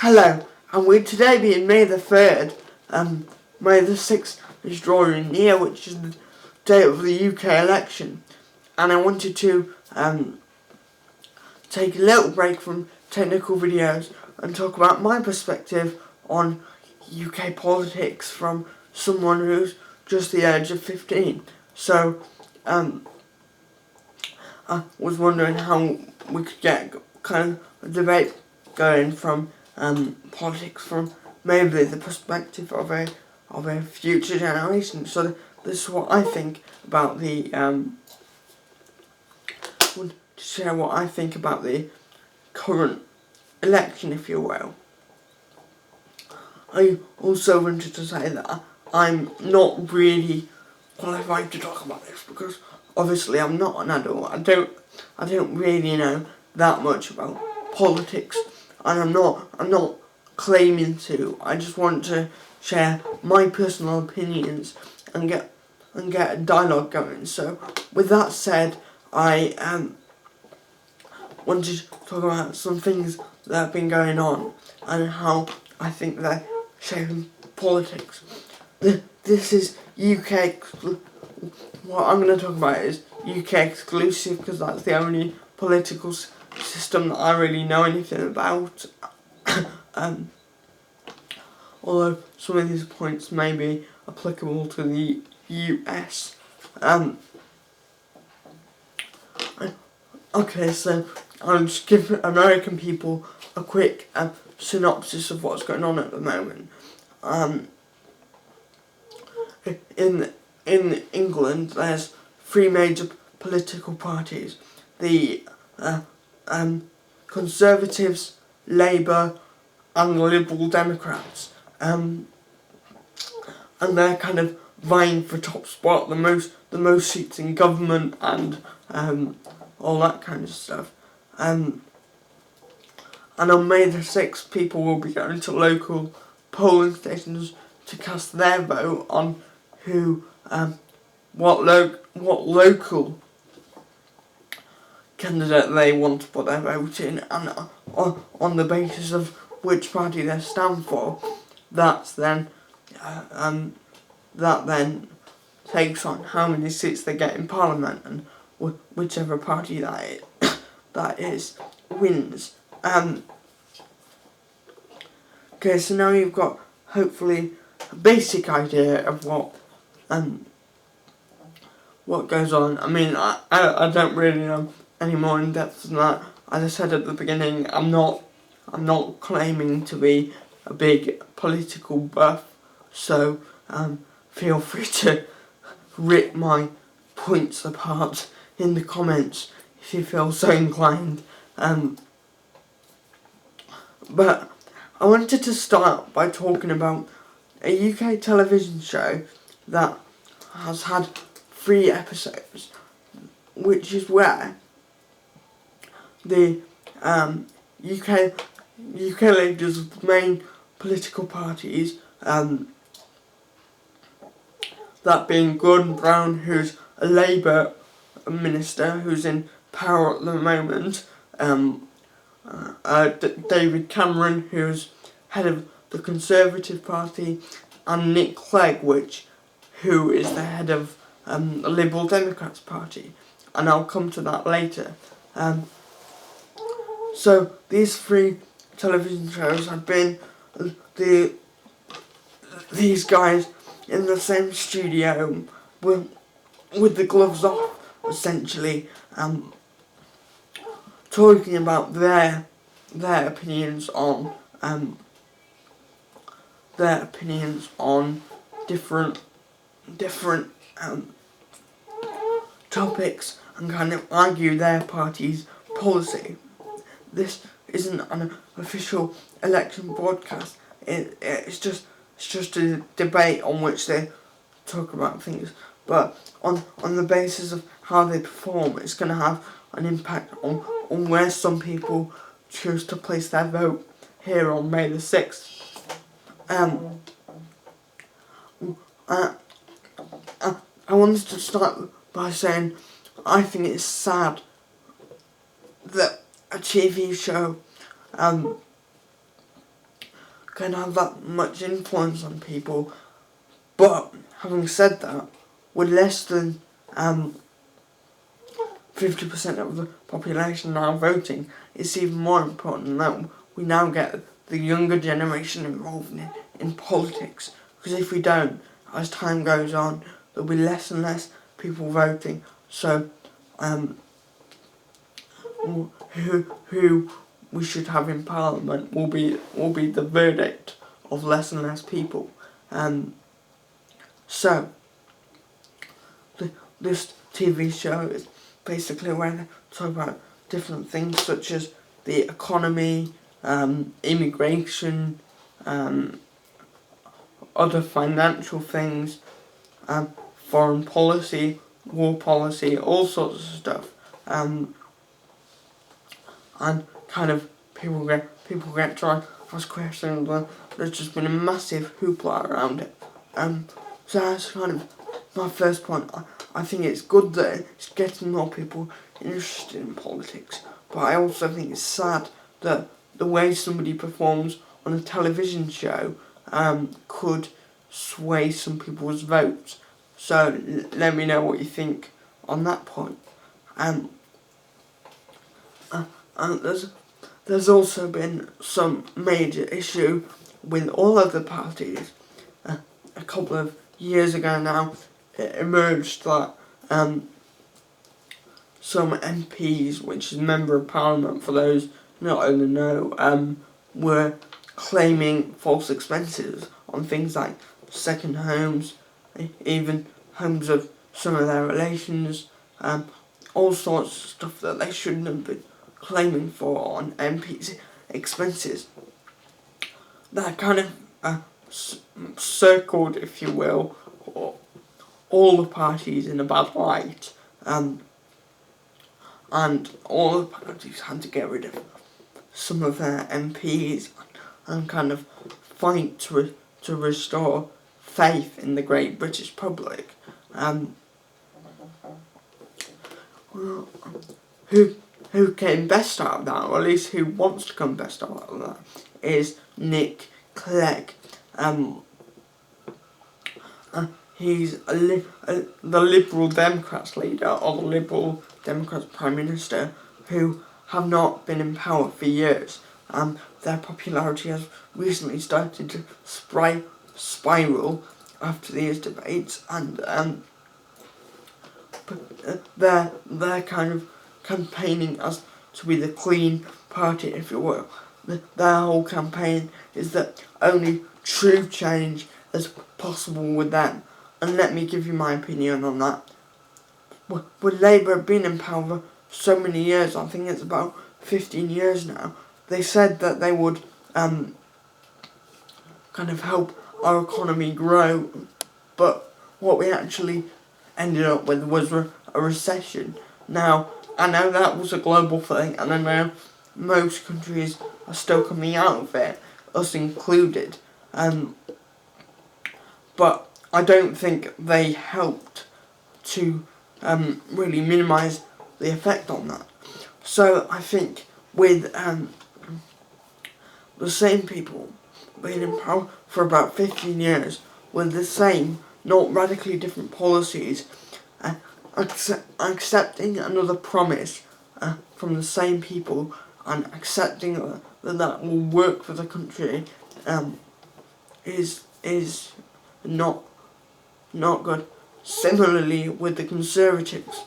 Hello, and we're today being May the 3rd, May the 6th is drawing near, which is the date of the UK election, and I wanted to take a little break from technical videos and talk about my perspective on UK politics from someone who's just the age of 15. So, I was wondering how we could get kind of a debate going from politics from maybe the perspective of a future generation. So this is what I think about the want to share what I think about the current election, if you will. I also wanted to say that I'm not really qualified to talk about this because obviously I'm not an adult. I don't really know that much about politics, and I'm not claiming to. I just want to share my personal opinions and get a dialogue going. So with that said, I wanted to talk about some things that have been going on and how I think they're shaping politics. This is UK. What I'm going to talk about is UK exclusive because that's the only political system that I really know anything about. Although some of these points may be applicable to the US. Okay, so I'll just give American people a quick synopsis of what's going on at the moment. In England, there's three major political parties: the Conservatives, Labour, and the Liberal Democrats, and they're kind of vying for top spot, the most seats in government, and all that kind of stuff. And on May the 6th, people will be going to local polling stations to cast their vote on who, what local candidate they want to put their vote in, and on the basis of which party they stand for, that then takes on how many seats they get in Parliament, and whichever party that is wins. Okay, so now you've got hopefully a basic idea of what goes on. I mean, I don't really know any more in depth than that. As I said at the beginning, I'm not claiming to be a big political buff, so feel free to rip my points apart in the comments if you feel so inclined. But I wanted to start by talking about a UK television show that has had 3 episodes, which is where the UK leaders of the main political parties, that being Gordon Brown, who's a Labour minister who's in power at the moment, David Cameron, who's head of the Conservative Party, and Nick Clegg, who is the head of the Liberal Democrats Party, and I'll come to that later. So these 3 television shows have been these guys in the same studio with the gloves off, essentially, talking about their opinions on different topics and kind of argue their party's policy. This isn't an official election broadcast. It's just a debate on which they talk about things, but on the basis of how they perform, it's going to have an impact on where some people choose to place their vote here on May the 6th. I wanted to start by saying I think it's sad that a TV show can have that much influence on people. But having said that, with less than 50% of the population now voting, it's even more important that we now get the younger generation involved in politics. Because if we don't, as time goes on, there'll be less and less people voting. So, who we should have in Parliament will be the verdict of less and less people. So, this TV show is basically where they talk about different things such as the economy, immigration, other financial things, foreign policy, war policy, all sorts of stuff. And kind of people get to ask questions. There's just been a massive hoopla around it. So that's kind of my first point. I think it's good that it's getting more people interested in politics, but I also think it's sad that the way somebody performs on a television show could sway some people's votes. So let me know what you think on that point. And there's also been some major issue with all of the parties. A couple of years ago now, it emerged that some MPs, which is Member of Parliament for those not in the know, were claiming false expenses on things like second homes, even homes of some of their relations, all sorts of stuff that they shouldn't have been claiming for on MPs' expenses. That kind of circled, if you will, all the parties in a bad light, and all the parties had to get rid of some of their MPs and kind of fight to restore faith in the great British public. Who came best out of that, or at least who wants to come best out of that, is Nick Clegg. He's the Liberal Democrats leader, or the Liberal Democrats Prime Minister, who have not been in power for years. Their popularity has recently started to spiral after these debates, and they're kind of campaigning as to be the Clean Party, if you will. Their whole campaign is that only true change is possible with them. And let me give you my opinion on that. With Labour being in power for so many years, I think it's about 15 years now, they said that they would kind of help our economy grow, but what we actually ended up with was a recession. Now, I know that was a global thing, and I know most countries are still coming out of it, us included, but I don't think they helped to really minimise the effect on that. So I think with the same people being in power for about 15 years with the same, not radically different policies, accepting another promise from the same people and accepting that will work for the country is not good. Similarly with the Conservatives,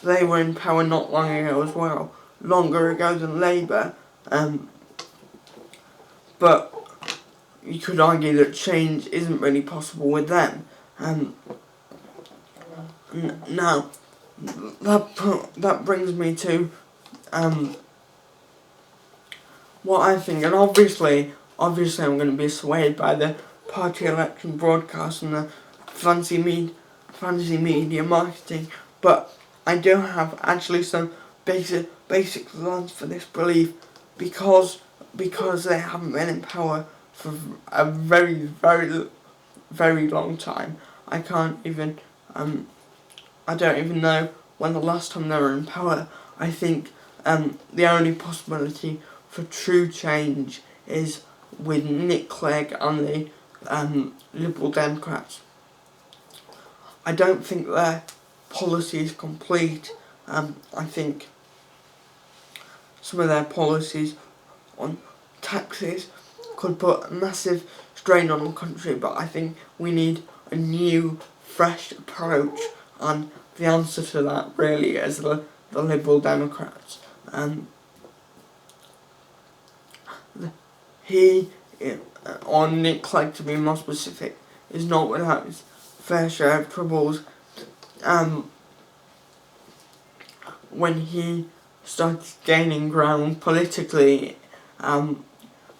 they were in power not long ago as well, longer ago than Labour, but you could argue that change isn't really possible with them. Now, that brings me to what I think, and obviously I'm going to be swayed by the party election broadcast and the fancy media marketing, but I do have actually some basic grounds for this belief, because they haven't been in power for a very, very, very long time. I don't even know when the last time they were in power. I think the only possibility for true change is with Nick Clegg and the Liberal Democrats. I don't think their policy is complete. I think some of their policies on taxes could put a massive strain on the country, but I think we need a new, fresh approach, and the answer to that really is the Liberal Democrats. Or Nick Clegg to be more specific, is not without his fair share of troubles. When he started gaining ground politically,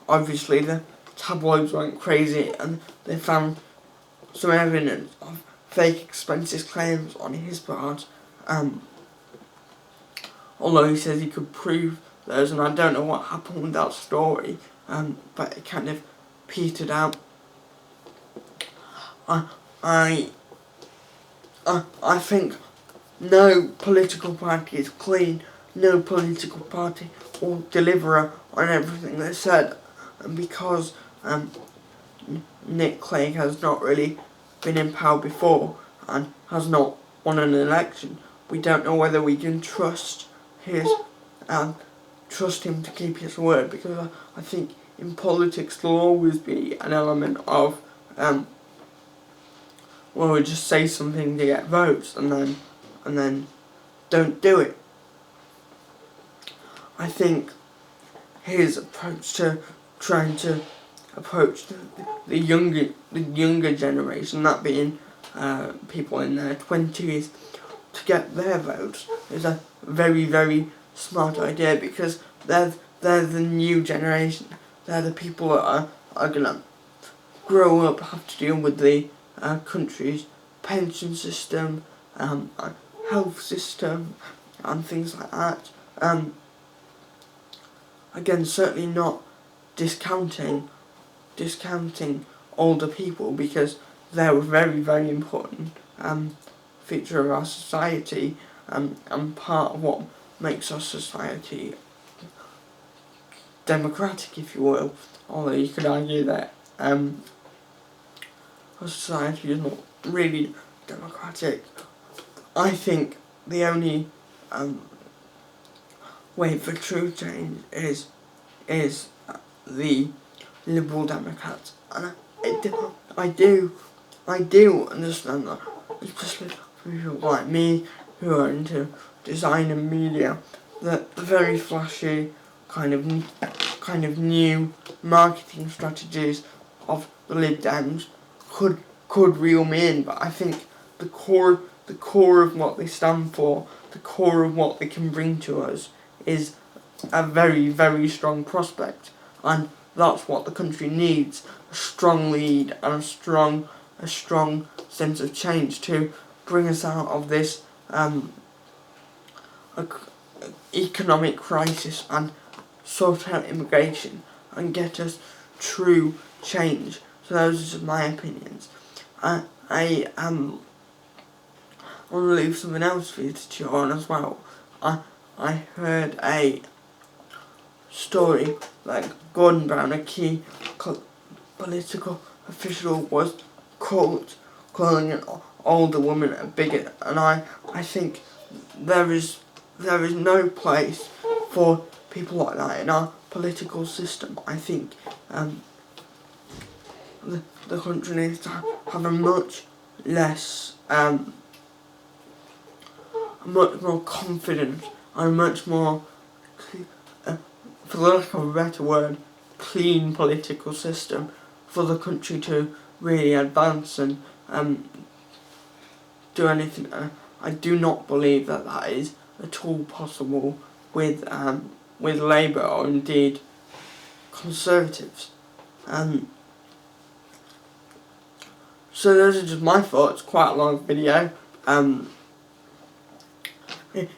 obviously the tabloids went crazy and they found some evidence of fake expenses claims on his part, although he says he could prove those, and I don't know what happened with that story, but it kind of petered out. I think no political party is clean, no political party will deliver on everything they said, and because Nick Clegg has not really been in power before and has not won an election, we don't know whether we can trust him to keep his word, because I think in politics there'll always be an element of we just say something to get votes and then don't do it. I think his approach to trying to approach the younger generation, that being people in their 20s, to get their votes is a very, very smart idea, because they're the new generation. They're the people that are gonna grow up, have to deal with the country's pension system, health system, and things like that. Again, certainly not discounting older people, because they're a very, very important feature of our society, and part of what makes our society democratic, if you will. Although you could argue that our society is not really democratic. I think the only way for true change is the Liberal Democrats, and I do understand that, especially for people like me who are into design and media, that the very flashy kind of new marketing strategies of the Lib Dems could reel me in, but I think the core of what they stand for, the core of what they can bring to us, is a very, very strong prospect, and that's what the country needs: a strong lead and a strong sense of change to bring us out of this economic crisis and sort out immigration and get us true change. So those are just my opinions. I want to leave something else for you to chew on as well. I heard a story that Gordon Brown, a key political official, was calling an older woman a bigot, and I think there is no place for people like that in our political system. I think the country needs to have a much less, much more confident and much more, for the lack of a better word, clean political system for the country to really advance and do anything. I do not believe that is at all possible with Labour or indeed Conservatives. So those are just my thoughts. Quite a long video.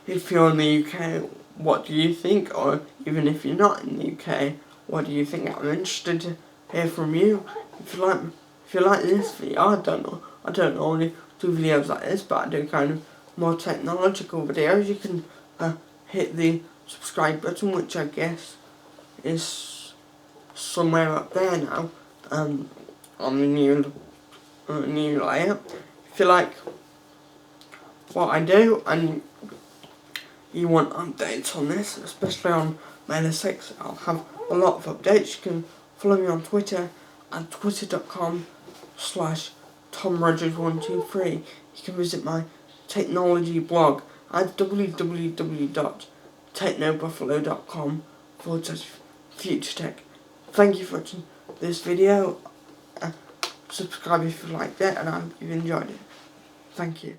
If you're in the UK, what do you think? Or even if you're not in the UK, what do you think? I'm interested to hear from you. If you like this video, I don't know, only do videos like this, but I do kind of more technological videos. You can hit the subscribe button, which I guess is somewhere up there now, on the new layer. If you like what I do and you want updates on this, especially on Meta 6, I'll have a lot of updates. You can follow me on Twitter at twitter.com/TomRogers123. You can visit my technology blog at www.technobuffalo.com/futuretech. Thank you for watching this video. Subscribe if you liked it, and I hope you've enjoyed it. Thank you.